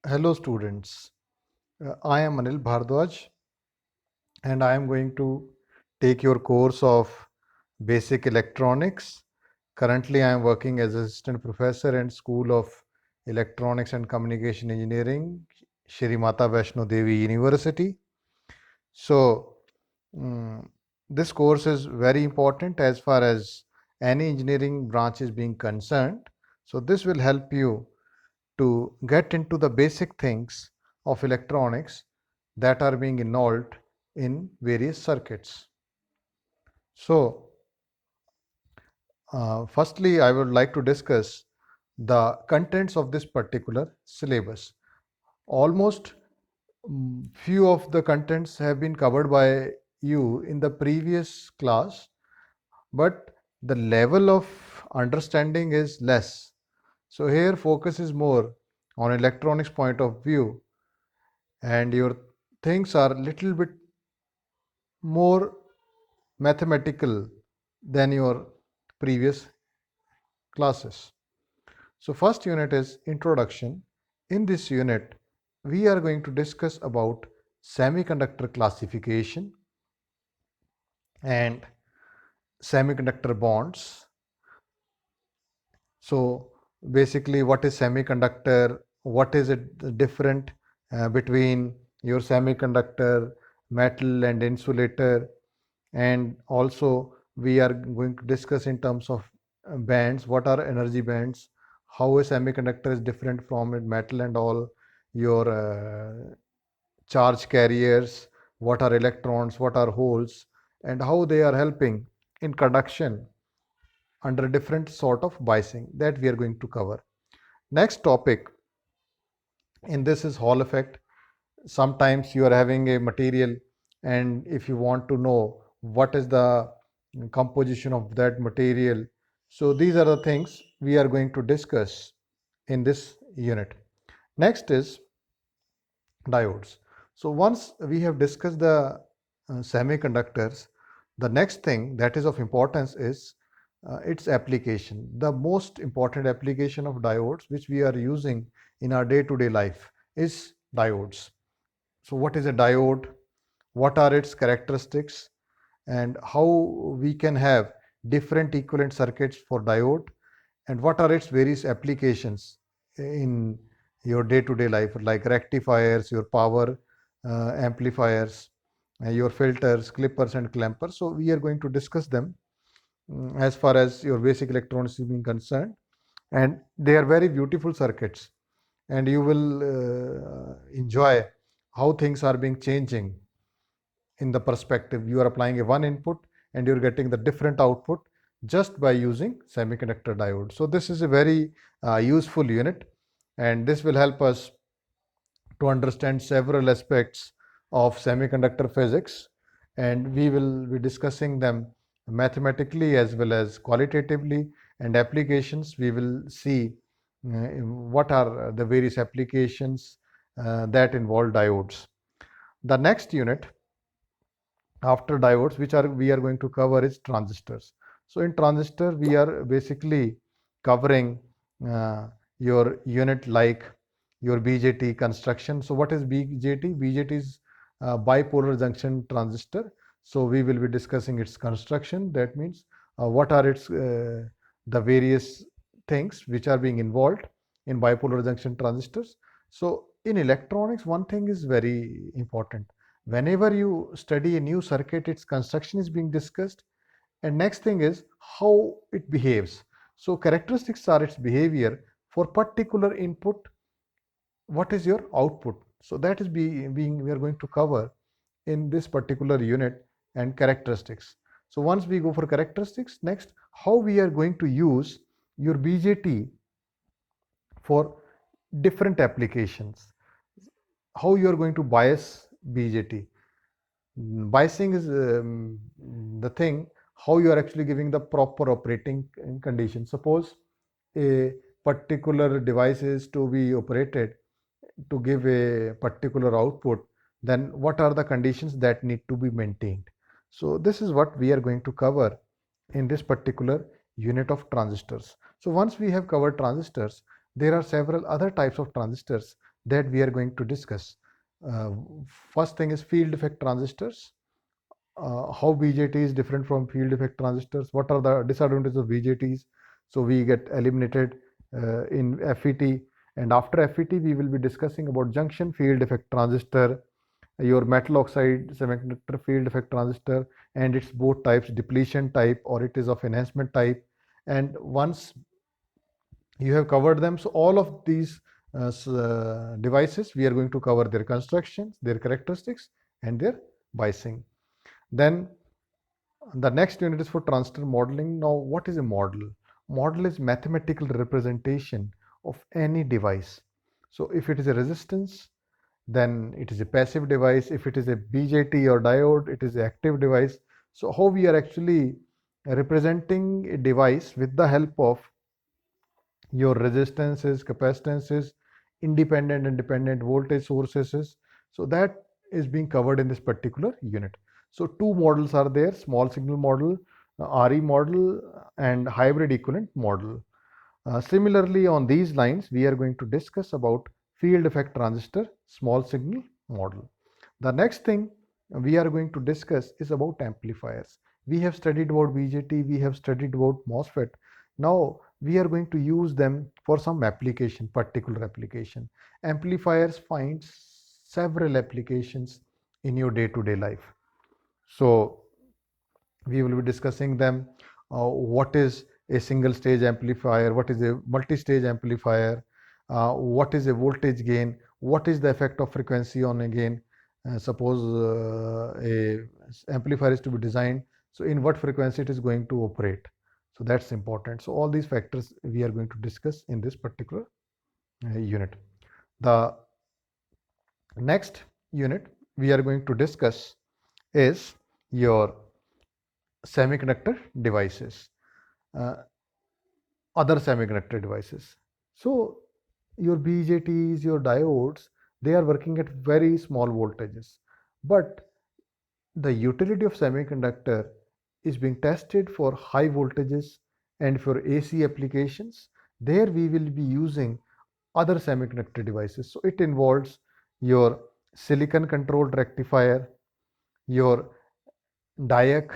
Hello students, I am Anil Bhardwaj and I am going to take your course of Basic Electronics. Currently I am working as Assistant Professor in School of Electronics and Communication Engineering, Shri Mata Vaishno Devi University. So this course is very important as far as any engineering branch is being concerned. So this will help you to get into the basic things of electronics that are being involved in various circuits. So, firstly, I would like to discuss the contents of this particular syllabus. Almost few of the contents have been covered by you in the previous class, but the level of understanding is less. So here focus is more on electronics point of view and your things are little bit more mathematical than your previous classes. So first unit is introduction. In this unit, we are going to discuss about semiconductor classification and semiconductor bonds. So basically what is semiconductor, what is it different between your semiconductor, metal and insulator, and also we are going to discuss in terms of bands, what are energy bands, how a semiconductor is different from a metal and all, your charge carriers, what are electrons, what are holes, and how they are helping in conduction under different sort of biasing that we are going to cover. Next topic in this is Hall effect. Sometimes you are having a material and if you want to know what is the composition of that material, so these are the things we are going to discuss in this unit. Next is diodes. So once we have discussed the semiconductors, the next thing that is of importance is its application. The most important application of diodes which we are using in our day-to-day life is diodes. So what is a diode? What are its characteristics? And how we can have different equivalent circuits for diode? And what are its various applications in your day-to-day life, like rectifiers, your power amplifiers, your filters, clippers and clampers? So we are going to discuss them as far as your basic electronics is being concerned. And they are very beautiful circuits and you will enjoy how things are being changing in the perspective. You are applying a one input and you're getting the different output just by using semiconductor diode. So this is a very useful unit and this will help us to understand several aspects of semiconductor physics, and we will be discussing them mathematically as well as qualitatively, and applications we will see what are the various applications that involve diodes. The next unit after diodes which are we are going to cover is transistors. So in transistor we are basically covering your unit like your BJT construction. So what is BJT? BJT is bipolar junction transistor. So we will be discussing its construction. That means what are its the various things which are being involved in bipolar junction transistors. So in electronics, one thing is very important. Whenever you study a new circuit, its construction is being discussed, and next thing is how it behaves. So characteristics are its behavior for particular input. What is your output? So that is being we are going to cover in this particular unit, and characteristics. So once we go for characteristics, next how we are going to use your BJT for different applications, how you are going to bias BJT. Biasing is the thing how you are actually giving the proper operating condition. Suppose a particular device is to be operated to give a particular output, then what are the conditions that need to be maintained? So this is what we are going to cover in this particular unit of transistors. So once we have covered transistors, there are several other types of transistors that we are going to discuss. Uh, First thing is field effect transistors. How BJT is different from field effect transistors. What are the disadvantages of BJTs? So we get eliminated in FET, and after FET we will be discussing about junction field effect transistor, your metal oxide semiconductor field effect transistor, and its both types, depletion type or it is of enhancement type. And once you have covered them, so all of these devices we are going to cover their constructions, their characteristics, and their biasing. Then the next unit is for transistor modeling. Now, what is a model? Model is mathematical representation of any device. So if it is a resistance, then it is a passive device. If it is a BJT or diode, it is an active device. So how we are actually representing a device with the help of your resistances, capacitances, independent and dependent voltage sources. So that is being covered in this particular unit. So two models are there: small signal model, RE model, and hybrid equivalent model. Similarly, on these lines, we are going to discuss about field effect transistor small signal model. The next thing we are going to discuss is about amplifiers. We have studied about BJT, we have studied about MOSFET. Now we are going to use them for some application, particular application. Amplifiers find several applications in your day-to-day life. So we will be discussing them. What is a single stage amplifier? What is a multi-stage amplifier? What is a voltage gain? What is the effect of frequency on a gain? Suppose a amplifier is to be designed, so in what frequency it is going to operate. So that's important. So all these factors we are going to discuss in this particular unit. The next unit we are going to discuss is your semiconductor devices, uh, other semiconductor devices. So your BJTs, your diodes, they are working at very small voltages, but the utility of semiconductor is being tested for high voltages and for AC applications. There we will be using other semiconductor devices. So it involves your silicon controlled rectifier, your DIAC.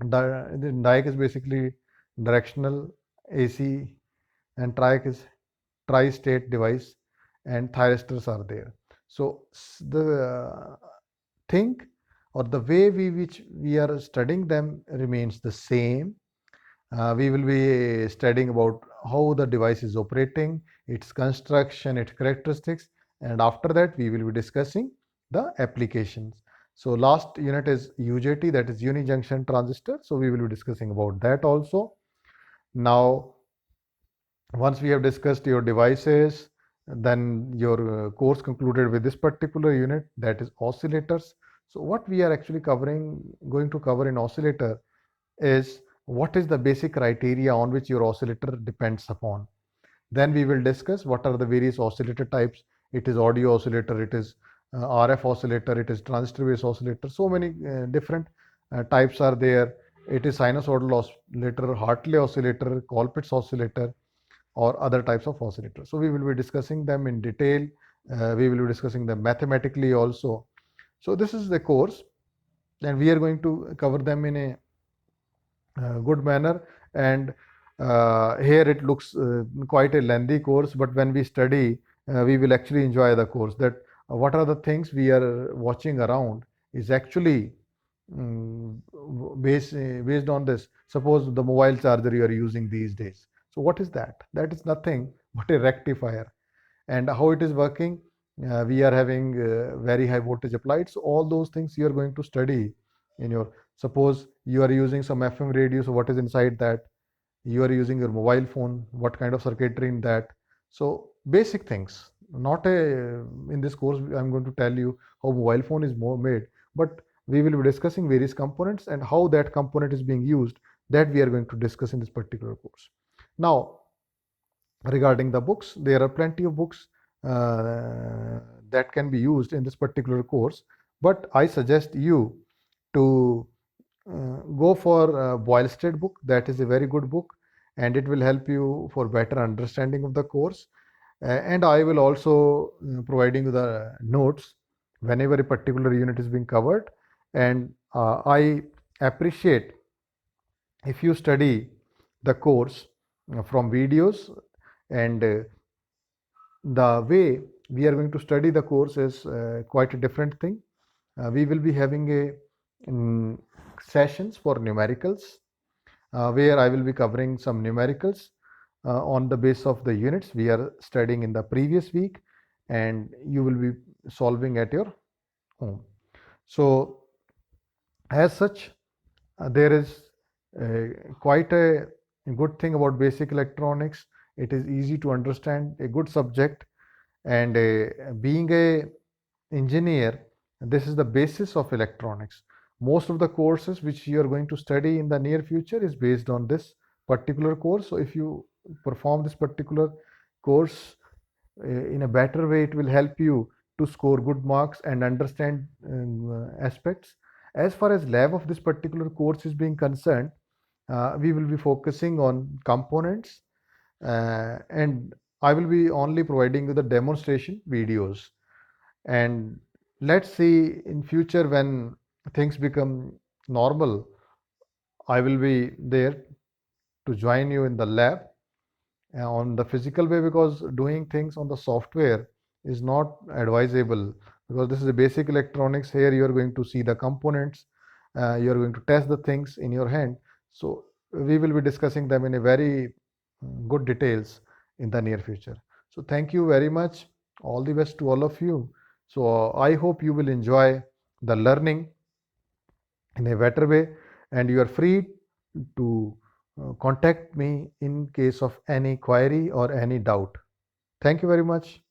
The DIAC is basically directional AC, and TRIAC is tri-state device, and thyristors are there. So the thing or the way which we are studying them remains the same. We will be studying about how the device is operating, its construction, its characteristics, and after that we will be discussing the applications. So last unit is UJT, that is uni-junction transistor. So we will be discussing about that also. Now, once we have discussed your devices, then your course concluded with this particular unit, that is oscillators. So what we are actually going to cover in oscillator is what is the basic criteria on which your oscillator depends upon. Then we will discuss what are the various oscillator types. It is audio oscillator, it is RF oscillator, it is transistor based oscillator. So many different types are there. It is sinusoidal oscillator, Hartley oscillator, Colpitts oscillator, or other types of oscillators. So we will be discussing them in detail. We will be discussing them mathematically also. So this is the course, and we are going to cover them in a good manner. And here it looks quite a lengthy course, but when we study, we will actually enjoy the course. That what are the things we are watching around is actually based on this. Suppose the mobile charger you are using these days. So what is that? That is nothing but a rectifier. And how it is working, we are having very high voltage applied. So all those things you are going to study in your, suppose you are using some FM radio, so what is inside that? You are using your mobile phone, what kind of circuitry in that? So basic things, not a, in this course I'm going to tell you how mobile phone is more made, but we will be discussing various components and how that component is being used, that we are going to discuss in this particular course. Now, regarding the books, there are plenty of books that can be used in this particular course, but I suggest you to go for Boylsted book. That is a very good book, and it will help you for better understanding of the course. And I will also providing you the notes whenever a particular unit is being covered. And I appreciate if you study the course from videos, and the way we are going to study the course is quite a different thing. We will be having sessions for numericals, where I will be covering some numericals on the base of the units we are studying in the previous week, and you will be solving at your home. So as such, there is quite a good thing about basic electronics. It is easy to understand, a good subject, and being a engineer, this is the basis of electronics. Most of the courses which you are going to study in the near future is based on this particular course. So if you perform this particular course in a better way, it will help you to score good marks and understand aspects. As far as lab of this particular course is being concerned, we will be focusing on components, and I will be only providing you the demonstration videos. And let's see in future when things become normal, I will be there to join you in the lab on the physical way, because doing things on the software is not advisable, because this is a basic electronics. Here you are going to see the components, you are going to test the things in your hand. So we will be discussing them in a very good details in the near future. So thank you very much, all the best to all of you. So I hope you will enjoy the learning in a better way, and you are free to contact me in case of any query or any doubt. Thank you very much.